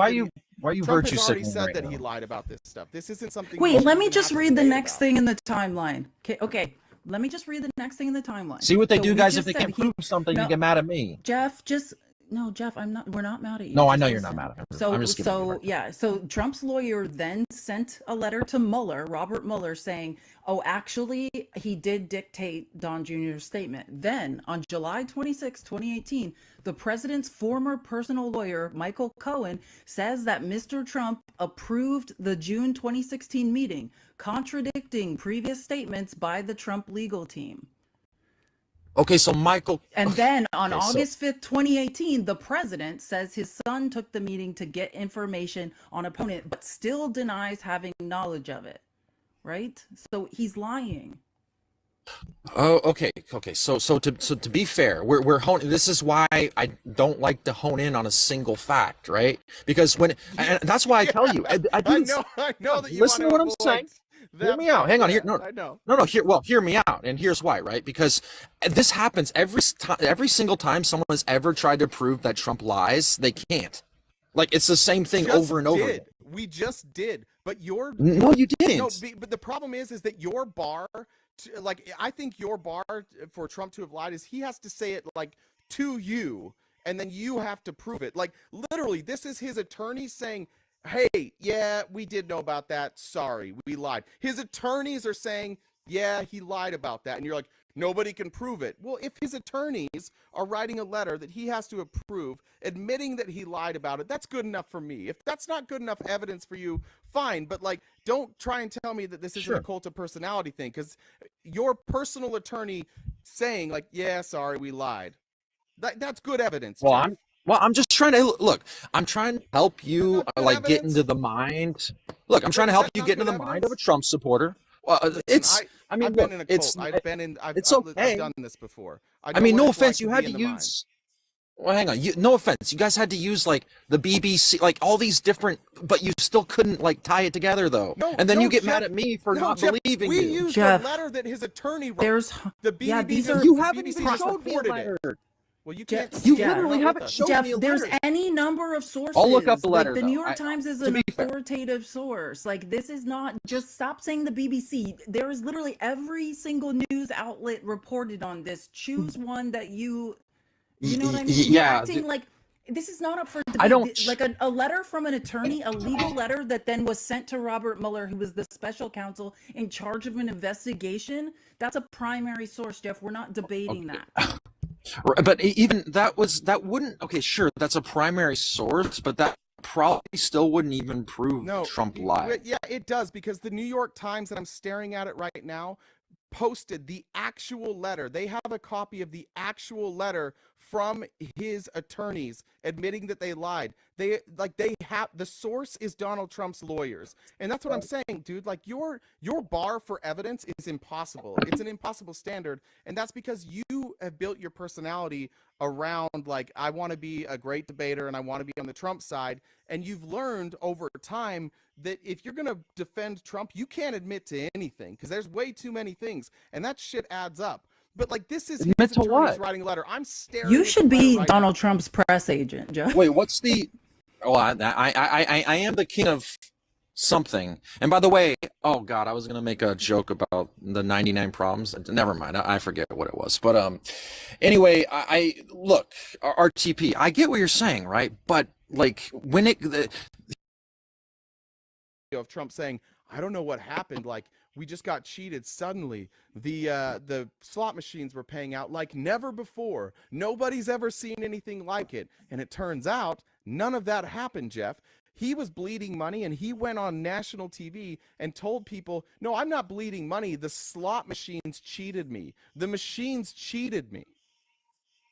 virtue has already signaling said right that now? he lied about this stuff. This isn't something. Wait, you let me even just have to read the debate next about. thing in the timeline. Okay, let me just read the next thing in the timeline. See what they So do, we guys. If just they said can't prove something, no, you get mad at me. Jeff, Jeff, we're not mad at you. No, I Just know you're not listen. mad at me. So, I'm just giving you a hard time. yeah, so Trump's lawyer then sent a letter to Mueller, Robert Mueller, saying, oh, actually, he did dictate Don Jr.'s statement. Then, on July 26, 2018, the president's former personal lawyer, Michael Cohen, says that Mr. Trump approved the June 2016 meeting, contradicting previous statements by the Trump legal team. Okay, so Michael. And then on Okay, so August 5th, 2018, the president says his son took the meeting to get information on opponent, but still denies having knowledge of it. Right? So he's lying. Oh, okay. So to be fair, we're honing. This is why I don't like to hone in on a single fact, right? Because and that's why I tell you, I know that you listen to want what I'm saying. Hear me out. Hang on. Here, I know. no. Hear me out. And here's why, right? Because this happens every single time someone has ever tried to prove that Trump lies, they can't. Like it's the same thing over and over again. We just did, but no, you didn't. No, but the problem is that your bar, I think your bar for Trump to have lied is he has to say it like to you, and then you have to prove it. Like literally, this is his attorney saying, hey, yeah, we did know about that. Sorry, we lied. His attorneys are saying, yeah, he lied about that. And you're like, nobody can prove it. Well, if his attorneys are writing a letter that he has to approve, admitting that he lied about it, that's good enough for me. If that's not good enough evidence for you, fine. But like, don't try and tell me that this isn't a cult of personality thing, because your personal attorney saying like, yeah, sorry, we lied. That's good evidence. Well, I'm just trying to look. I'm trying to help you get into the mind. Look, I'm trying to help you get into the mind of a Trump supporter. Well, I've been in a cult. I've done this before. I mean, no offense. You had to use. Well, hang on. No offense. You guys had to use like the BBC, like all these different, but you still couldn't like tie it together though. And then you get mad at me for not believing you. We used a letter that his attorney wrote. There's the BBC. yeah, these are, you haven't BBC even showed me a letter. Well, you can't. You literally haven't shown Jeff, me a there's letter. any number of sources. I'll look up the letter. Like, the New York Times is an authoritative source. Like, this is not just stop saying the BBC. There is literally every single news outlet reported on this. Choose one that you know what I mean? Yeah. Acting like this is not up for debate. I don't like a letter from an attorney, a legal letter that then was sent to Robert Mueller, who was the special counsel in charge of an investigation. That's a primary source, Jeff. We're not debating that. But even that wouldn't. Okay, sure, that's a primary source, but that probably still wouldn't even prove Trump lied. Yeah, it does, because the New York Times, and I'm staring at it right now, posted the actual letter. They have a copy of the actual letter from his attorneys admitting that they lied. They have the source is Donald Trump's lawyers. And that's what I'm saying, dude. Like your bar for evidence is impossible. It's an impossible standard, and that's because you have built your personality around like, I want to be a great debater and I want to be on the Trump side, and you've learned over time that if you're going to defend Trump, you can't admit to anything because there's way too many things, and that shit adds up. But like, this is his attorneys writing a letter. I'm staring. You should be Donald Trump's press agent, Jeff. Wait, what's the? Oh, I am the king of something. And by the way, oh God, I was gonna make a joke about the 99 problems. Never mind, I forget what it was. But anyway, I look, RTP. I get what you're saying, right? But like when of Trump saying, I don't know what happened. Like, we just got cheated suddenly. The slot machines were paying out like never before. Nobody's ever seen anything like it. And it turns out none of that happened, Jeff. He was bleeding money, and he went on national TV and told people, no, I'm not bleeding money. The slot machines cheated me. The machines cheated me.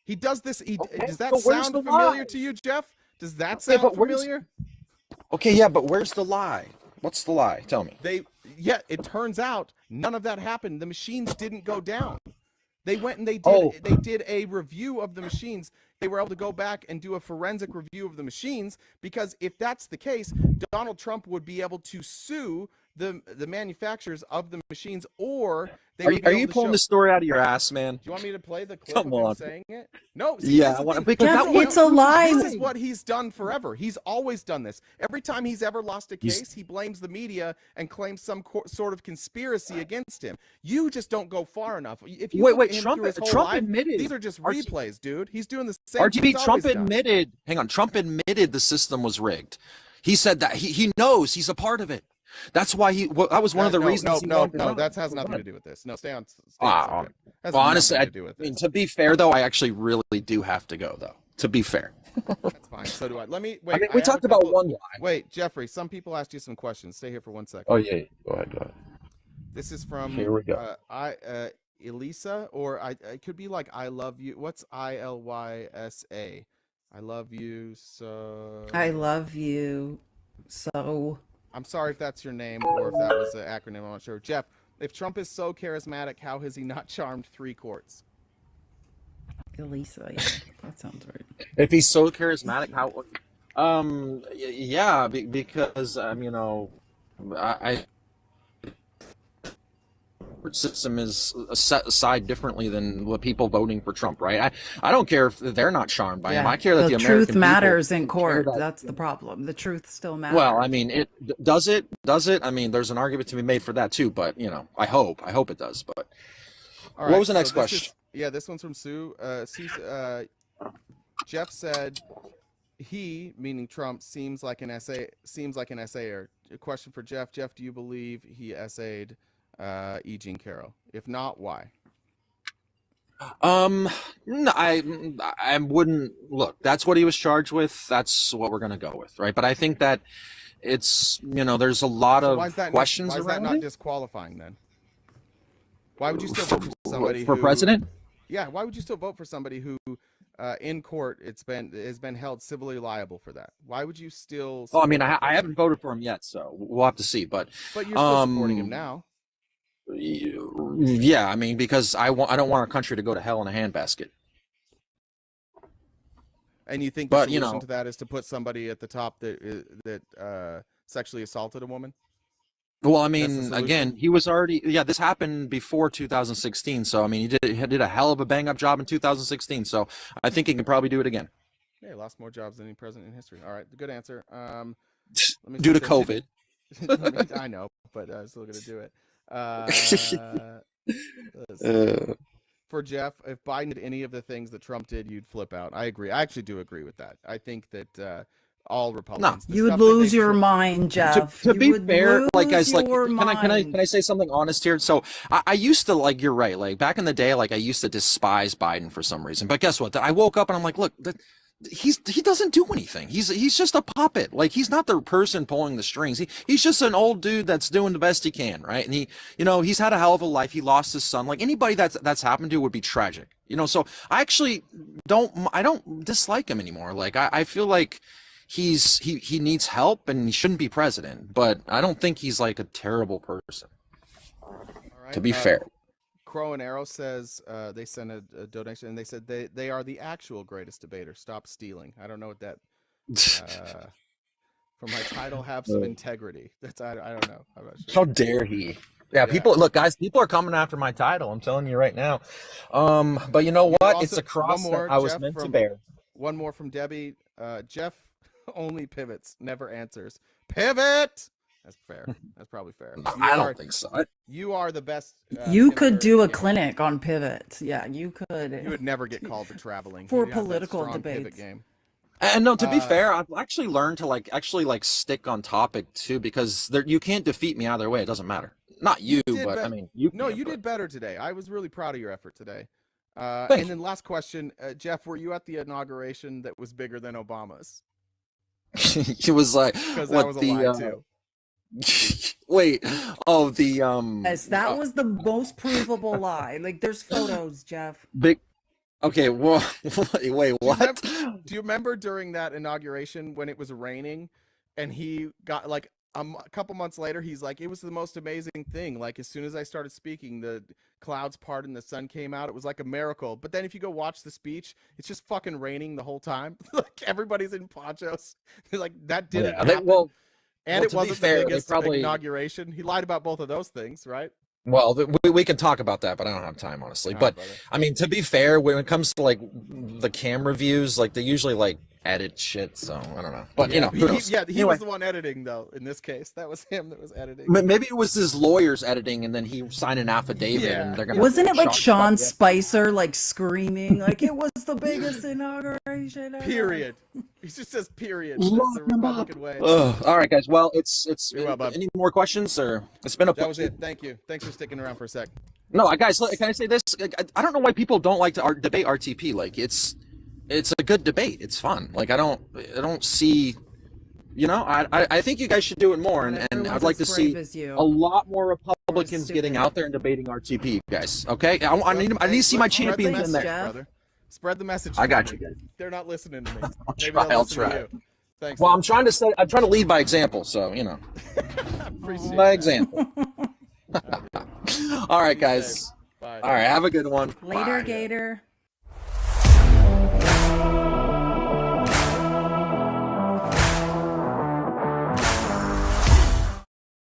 He does this. Does that sound familiar to you, Jeff? Does that sound familiar? Okay, yeah, but where's the lie? What's the lie? Tell me. It turns out none of that happened. The machines didn't go down. They went and they did a review of the machines. They were able to go back and do a forensic review of the machines, because if that's the case, Donald Trump would be able to sue the manufacturers of the machines, or they would be Are able you to pulling show... the story out of your ass, man? Do you want me to play the clip Come of him on. saying it? No. See, Yeah, it's a lie. This is what he's done forever. He's always done this. Every time he's ever lost a case, he blames the media and claims some sort of conspiracy against him. You just don't go far enough. If you wait, Trump admitted. These are just replays, dude. He's doing the same. RGB, Trump admitted. Hang on, Trump admitted the system was rigged. He said that he knows he's a part of it. That's why that was one of the reasons. No, that has nothing to do with this. No, stay on. Well, honestly, to be fair though, I actually really do have to go though. To be fair. That's fine. So do I. Let me wait. I mean, we talked about one lie. Wait, Jeffrey. Some people asked you some questions. Stay here for 1 second. Oh yeah, go ahead. This is from. Here we go. Elisa, or it could be like I love you. What's ILYSA? I love you so. I love you so. I'm sorry if that's your name or if that was an acronym. I'm not sure. Jeff, if Trump is so charismatic, how has he not charmed 3 courts? Elisa, yeah, that sounds right. If he's so charismatic, how? Yeah, because I system is set aside differently than what people voting for Trump, right? I don't care if they're not charmed by him. I care that the American truth matters people in court. That's the problem. The truth still matters. Well, I mean, does it? I mean, there's an argument to be made for that too, but I hope it does. But what was the next question? This one's from Sue. Jeff said he, meaning Trump, seems like an essayer. A question for Jeff. Jeff, do you believe he essayed E. Jean Carroll? If not, why? No, I wouldn't look. That's what he was charged with. That's what we're gonna go with, right? But I think that it's there's a lot of questions around it. Why is that not disqualifying then? Why would you still vote for somebody for president? Yeah, why would you still vote for somebody who, in court, has been held civilly liable for that? Why would you still? Oh, I mean, I haven't voted for him yet, so we'll have to see. But you're still supporting him now. Yeah, I mean, because I don't want our country to go to hell in a handbasket. And you think the solution to that is to put somebody at the top that sexually assaulted a woman? Well, I mean, again, he was already. Yeah, this happened before 2016. So I mean, he did a hell of a bang up job in 2016. So I think he can probably do it again. Yeah, he lost more jobs than any president in history. All right, good answer. Due to COVID. I know, but I'm still gonna do it. For Jeff, if Biden did any of the things that Trump did, you'd flip out. I agree. I actually do agree with that. I think that all Republicans. You would lose your mind, Jeff. To be fair, like guys, like can I say something honest here? So I used to you're right. Like back in the day, I used to despise Biden for some reason. But guess what? I woke up and I'm like, look, he doesn't do anything. He's just a puppet. Like he's not the person pulling the strings. He's just an old dude that's doing the best he can, right? And he's had a hell of a life. He lost his son. Like anybody that's happened to would be tragic. So I actually don't dislike him anymore. Like I feel like he needs help and he shouldn't be president, but I don't think he's like a terrible person. All right, to be fair. Crow and Arrow says they sent a donation and they said they are the actual greatest debater. Stop stealing. I don't know what that from my title have some integrity. That's I don't know. I'm not sure. How dare he? Yeah, people are coming after my title. I'm telling you right now. But you know what? Also, it's a cross that I was meant to bear. One more from Debbie. Jeff only pivots, never answers. Pivot. That's fair. That's probably fair. I don't think so. You are the best. You could do a clinic on pivots. Yeah, you could. You would never get called to traveling for political debates. Game. And no, to be fair, I've actually learned to stick on topic too, because you can't defeat me either way. It doesn't matter. Not you, but I mean, you. No, you did better today. I was really proud of your effort today. And then last question, Jeff, were you at the inauguration that was bigger than Obama's? He was like, because that what was a the lie too. wait, oh the Yes, that was the most provable lie. Like, there's photos, Jeff. big. Okay, well, wait, what? Do you remember during that inauguration when it was raining, and he got like a couple months later, he's like, it was the most amazing thing. Like as soon as I started speaking, the clouds parted and the sun came out. It was like a miracle. But then if you go watch the speech, it's just fucking raining the whole time. Like everybody's in ponchos. Like that didn't Yeah, happen. well, And it to be wasn't fair, the they biggest probably. inauguration. He lied about both of those things, right? Well, we can talk about that, but I don't have time, honestly. All right, But brother. I mean, to be fair, when it comes to like the camera views, like they usually like edit shit. So I don't know. But you know, who knows? He Anyway, was the one editing though. In this case, that was him that was editing. maybe it was his lawyers editing, and then he signed an affidavit, Yeah. and they're gonna. Wasn't it like Sean Sean Spicer like screaming like it was the biggest inauguration ever? Period. He just says period. Lock That's the him up. Republican way. All right, guys. Well, it's. You're well, bud. Any more questions, or it's been a. That was it. Thank you. Thanks for sticking around for a sec. No, guys. Can I say this? I don't know why people don't like to debate RTP. Like it's a good debate. It's fun. Like I don't see. You know, I think you guys should do it more, and Everyone's I'd like to as brave see as you. a lot more Republicans stupid. getting out there and debating RTP, guys. Okay, I need to see my Spread the champions in message, there. Jeff. brother. Spread the message. I for got me. you, guys. They're not listening to me. I'll Maybe try. they'll I'll listen to try. you. Thanks. Well, man. I'm trying to lead by example, so you know, Appreciate by that. example. All right, guys. Bye. All right, have a good one. Later, Bye. Gator.